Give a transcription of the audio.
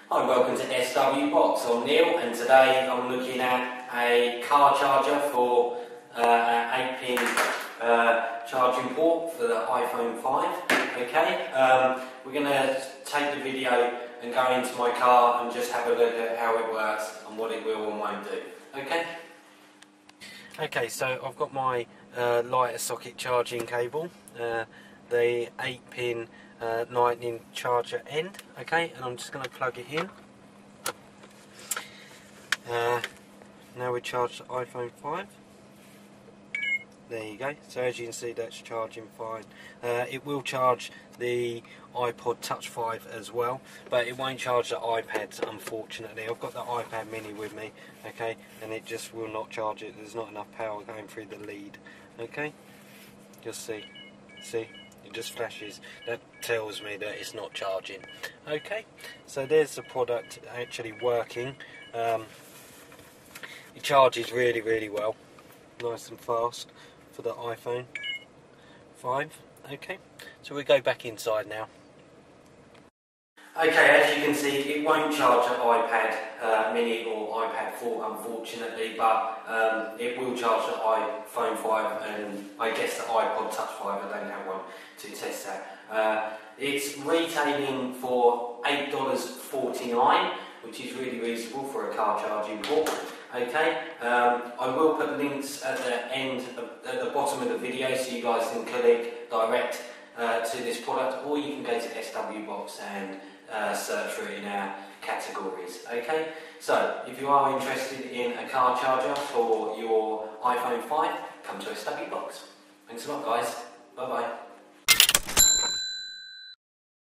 Hi, welcome to SW Box. I'm Neil, and today I'm looking at a car charger for an 8-pin charging port for the iPhone 5. Okay, we're going to take the video and go into my car and just have a look at how it works and what it will and won't do. Okay. Okay, so I've got my lighter socket charging cable, the 8-pin lightning charger end, okay, and I'm just going to plug it in. Now we charge the iPhone 5. There you go, so as you can see that's charging fine. It will charge the iPod Touch 5 as well, but it won't charge the iPads, unfortunately. I've got the iPad mini with me, okay, and it just will not charge it. There's not enough power going through the lead, okay. Just see, it just flashes. That tells me that it's not charging. Okay, so there's the product actually working. It charges really well, nice and fast for the iPhone 5. Okay, so we go back inside now. Okay, as you can see, it won't charge the iPad mini or iPad 4, unfortunately, but it will charge the iPhone 5 and I guess the iPod Touch 5. I don't have one to test that. It's retailing for $8.49, which is really reasonable for a car charging port. Okay, I will put links at the end, at the bottom of the video, so you guys can click direct to this product, or you can go to SW Box and search for it in our categories. Okay, so if you are interested in a car charger for your iPhone 5, come to SW Box. Thanks a lot, guys. Bye bye.